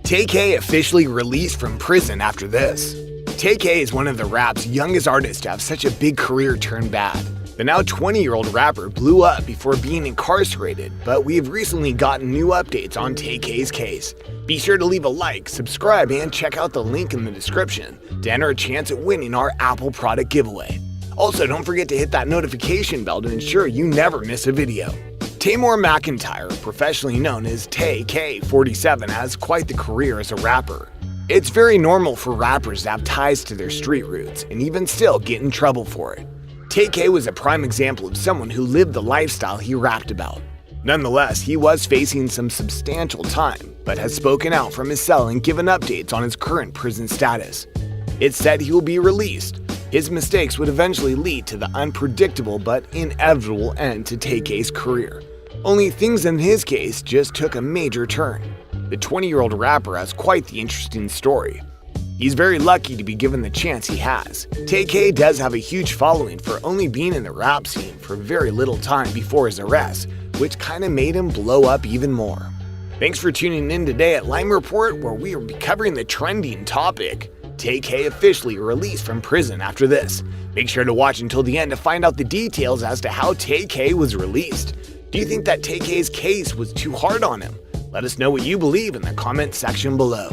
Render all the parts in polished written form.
tay-k officially released from prison after this. tay-k is one of the rap's youngest artists to have such a big career turn bad. The now 20-year-old rapper blew up before being incarcerated, but we have recently gotten new updates on tay-k's case. Be sure to leave a like, subscribe, and check out the link in the description to enter a chance at winning our Apple product giveaway. Also, don't forget to hit that notification bell to ensure you never miss a video. Taymor McIntyre, professionally known as tay-k, has quite the career as a rapper. It's very normal for rappers to have ties to their street roots and even still get in trouble for it. tay-k was a prime example of someone who lived the lifestyle he rapped about. Nonetheless, he was facing some substantial time, but has spoken out from his cell and given updates on his current prison status. It's said he will be released. His mistakes would eventually lead to the unpredictable but inevitable end to tay-k's career. Only things in his case just took a major turn. The 20-year-old rapper has quite the interesting story. He's very lucky to be given the chance he has. tay-k does have a huge following for only being in the rap scene for very little time before his arrest, which kinda made him blow up even more. Thanks for tuning in today at Lime Report, where we will be covering the trending topic: tay-k officially released from prison after this. Make sure to watch until the end to find out the details as to how tay-k was released. Do you think that tay-k's case was too hard on him? Let us know what you believe in the comment section below.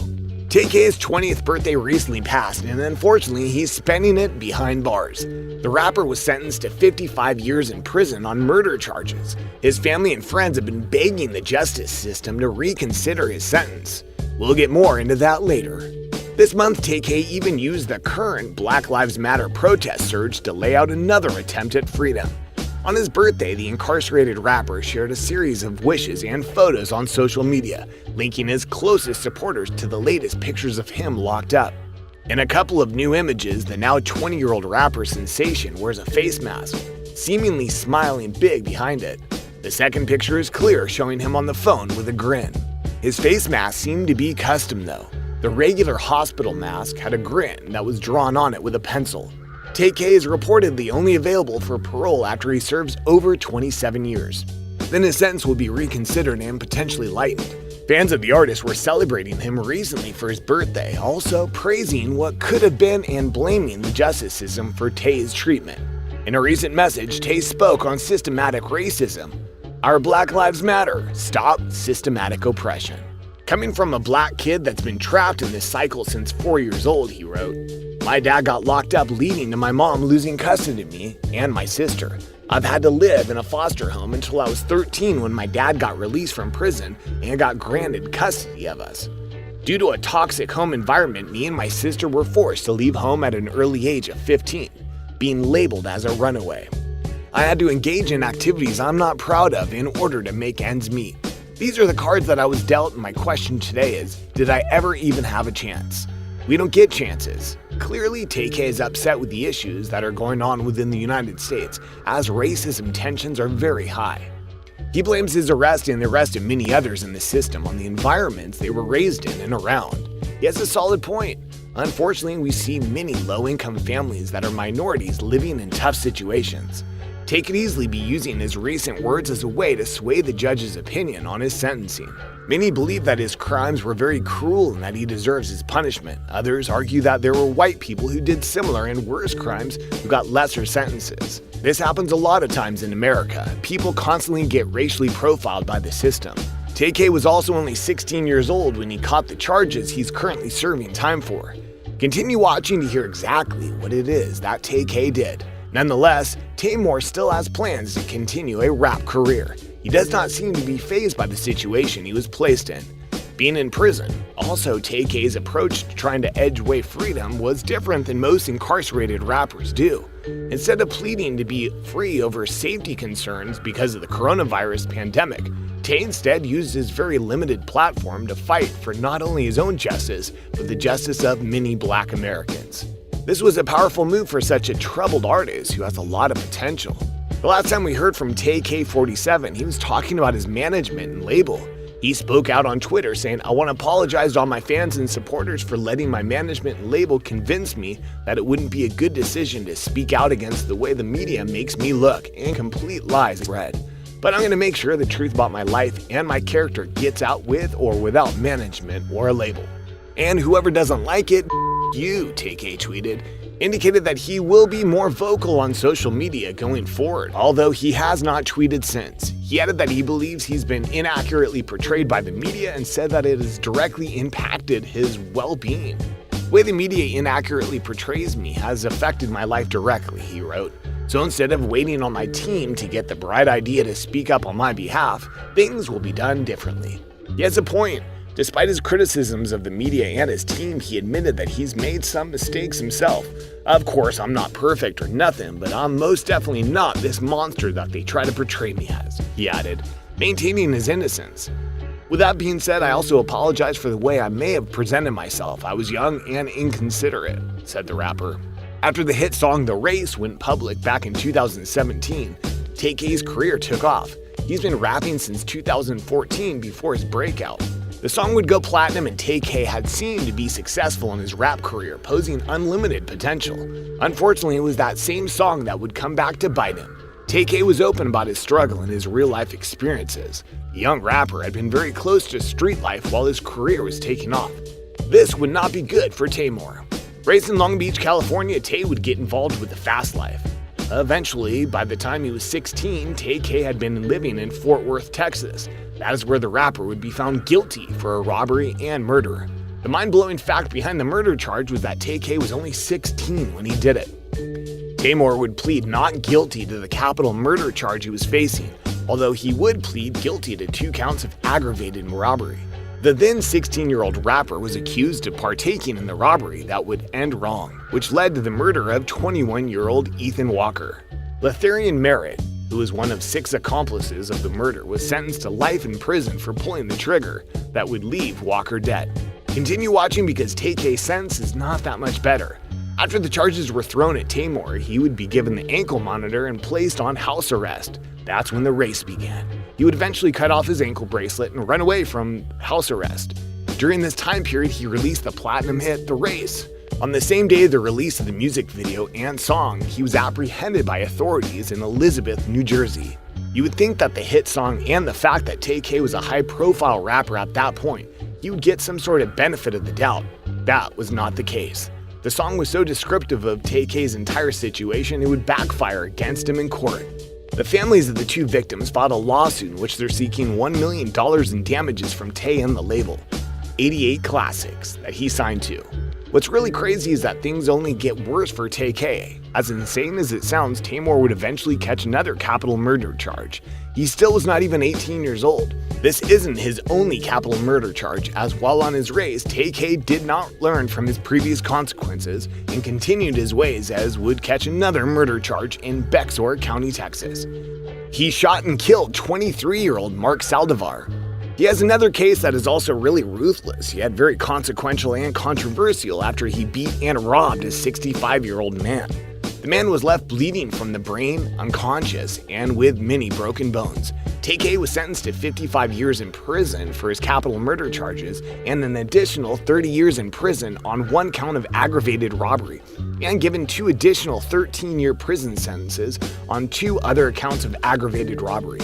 tay-k's 20th birthday recently passed, and unfortunately he's spending it behind bars. The rapper was sentenced to 55 years in prison on murder charges. His family and friends have been begging the justice system to reconsider his sentence. We'll get more into that later. This month, tay-k even used the current Black Lives Matter protest surge to lay out another attempt at freedom. On his birthday, the incarcerated rapper shared a series of wishes and photos on social media, linking his closest supporters to the latest pictures of him locked up. In a couple of new images, the now 20-year-old rapper sensation wears a face mask, seemingly smiling big behind it. The second picture is clear, showing him on the phone with a grin. His face mask seemed to be custom though. The regular hospital mask had a grin that was drawn on it with a pencil. tay-k is reportedly only available for parole after he serves over 27 years. Then his sentence will be reconsidered and potentially lightened. Fans of the artist were celebrating him recently for his birthday, also praising what could have been and blaming the justice system for Tay's treatment. In a recent message, Tay spoke on systematic racism. "Our Black Lives Matter. Stop systematic oppression." Coming from a black kid that's been trapped in this cycle since 4 years old, he wrote, "My dad got locked up, leading to my mom losing custody of me and my sister. I've had to live in a foster home until I was 13 when my dad got released from prison and got granted custody of us. Due to a toxic home environment, me and my sister were forced to leave home at an early age of 15, being labeled as a runaway. I had to engage in activities I'm not proud of in order to make ends meet. These are the cards that I was dealt, and my question today is, did I ever even have a chance? We don't get chances." Clearly, tay-k is upset with the issues that are going on within the United States, as racism tensions are very high. He blames his arrest and the arrest of many others in the system on the environments they were raised in and around. He has a solid point. Unfortunately, we see many low-income families that are minorities living in tough situations. Tay could easily be using his recent words as a way to sway the judge's opinion on his sentencing. Many believe that his crimes were very cruel and that he deserves his punishment. Others argue that there were white people who did similar and worse crimes who got lesser sentences. This happens a lot of times in America. People constantly get racially profiled by the system. tay-k was also only 16 years old when he caught the charges he's currently serving time for. Continue watching to hear exactly what it is that tay-k did. Nonetheless, Taymor still has plans to continue a rap career. He does not seem to be fazed by the situation he was placed in. Being in prison. Also, tay-k's approach to trying to edge away freedom was different than most incarcerated rappers do. Instead of pleading to be free over safety concerns because of the coronavirus pandemic, Tay instead used his very limited platform to fight for not only his own justice, but the justice of many Black Americans. This was a powerful move for such a troubled artist who has a lot of potential. The last time we heard from tay-k, he was talking about his management and label. He spoke out on Twitter saying, "I want to apologize to all my fans and supporters for letting my management and label convince me that it wouldn't be a good decision to speak out against the way the media makes me look and complete lies spread. but I'm going to make sure the truth about my life and my character gets out with or without management or a label. And whoever doesn't like it, you, tay-k tweeted, indicated that he will be more vocal on social media going forward, although he has not tweeted since. He added that he believes he's been inaccurately portrayed by the media and said that it has directly impacted his well-being. The way the media inaccurately portrays me has affected my life directly, he wrote. So instead of waiting on my team to get the bright idea to speak up on my behalf, things will be done differently. He has a point. Despite his criticisms of the media and his team, he admitted that he's made some mistakes himself. Of course, I'm not perfect or nothing, but I'm most definitely not this monster that they try to portray me as, he added, maintaining his innocence. With that being said, I also apologize for the way I may have presented myself. I was young and inconsiderate, said the rapper. After the hit song The Race went public back in 2017, tay-k's career took off. He's been rapping since 2014 before his breakout. The song would go platinum and tay-k had seemed to be successful in his rap career, posing unlimited potential. Unfortunately, it was that same song that would come back to bite him. tay-k was open about his struggle and his real-life experiences. The young rapper had been very close to street life while his career was taking off. This would not be good for Taymor. Raised in Long Beach, California, Tay would get involved with the fast life. Eventually, by the time he was 16, tay-k had been living in Fort Worth, Texas. That is where the rapper would be found guilty for a robbery and murder. The mind-blowing fact behind the murder charge was that tay-k was only 16 when he did it. Taymor would plead not guilty to the capital murder charge he was facing, although he would plead guilty to 2 counts of aggravated robbery. The then 16-year-old rapper was accused of partaking in the robbery that would end wrong, which led to the murder of 21-year-old Ethan Walker. Letharian Merritt, who was one of 6 accomplices of the murder, was sentenced to life in prison for pulling the trigger that would leave Walker dead. Continue watching because tay-k's sentence is not that much better. After the charges were thrown at Taymor, he would be given the ankle monitor and placed on house arrest. That's when the race began. He would eventually cut off his ankle bracelet and run away from house arrest. During this time period, he released the platinum hit The Race. On the same day of the release of the music video and song, he was apprehended by authorities in Elizabeth, New Jersey. You would think that the hit song and the fact that tay-k was a high-profile rapper at that point, he would get some sort of benefit of the doubt. That was not the case. The song was so descriptive of tay-k's entire situation, it would backfire against him in court. The families of the 2 victims filed a lawsuit in which they're seeking $1 million in damages from Tay and the label, 88 Classics, that he signed to. What's really crazy is that things only get worse for tay-k. As insane as it sounds, Taymor would eventually catch another capital murder charge. He still was not even 18 years old. This isn't his only capital murder charge, as while on his race, tay-k did not learn from his previous consequences and continued his ways as would catch another murder charge in Bexar County, Texas. He shot and killed 23-year-old Mark Saldivar. He has another case that is also really ruthless, yet very consequential and controversial after he beat and robbed a 65-year-old man. The man was left bleeding from the brain, unconscious, and with many broken bones. tay-k was sentenced to 55 years in prison for his capital murder charges and an additional 30 years in prison on 1 count of aggravated robbery, and given 2 additional 13-year prison sentences on 2 other counts of aggravated robbery.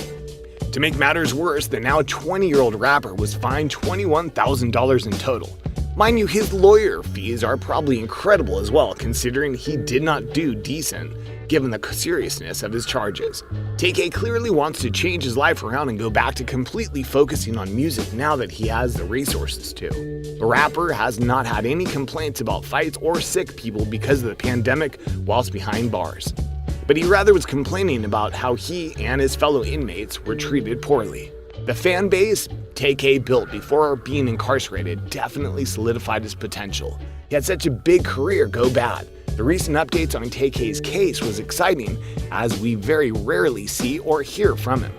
To make matters worse, the now 20-year-old rapper was fined $21,000 in total. Mind you, his lawyer fees are probably incredible as well, considering he did not do decent, given the seriousness of his charges. tay-k clearly wants to change his life around and go back to completely focusing on music now that he has the resources to. The rapper has not had any complaints about fights or sick people because of the pandemic whilst behind bars. But he rather was complaining about how he and his fellow inmates were treated poorly. The fan base tay-k built before being incarcerated definitely solidified his potential. He had such a big career go bad. The recent updates on tay-k's case was exciting, as we very rarely see or hear from him.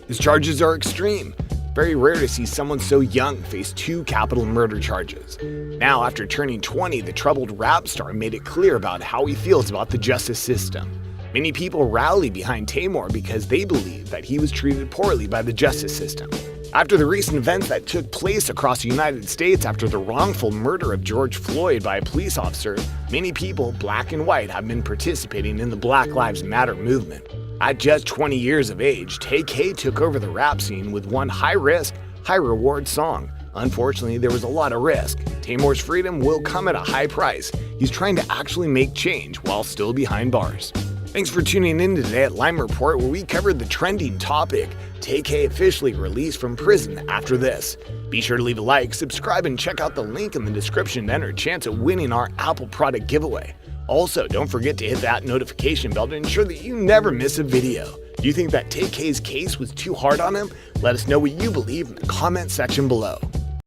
His charges are extreme. Very rare to see someone so young face 2 capital murder charges. Now, after turning 20, the troubled rap star made it clear about how he feels about the justice system. Many people rally behind Taymor because they believe that he was treated poorly by the justice system. After the recent events that took place across the United States after the wrongful murder of George Floyd by a police officer, many people, black and white, have been participating in the Black Lives Matter movement. At just 20 years of age, tay-k took over the rap scene with one high-risk, high-reward song. Unfortunately, there was a lot of risk. Taymor's freedom will come at a high price. He's trying to actually make change while still behind bars. Thanks for tuning in today at Lime Report, where we covered the trending topic, tay-k officially released from prison after this. Be sure to leave a like, subscribe, and check out the link in the description to enter a chance at winning our Apple product giveaway. Also, don't forget to hit that notification bell to ensure that you never miss a video. Do you think that tay-k's case was too hard on him? Let us know what you believe in the comment section below.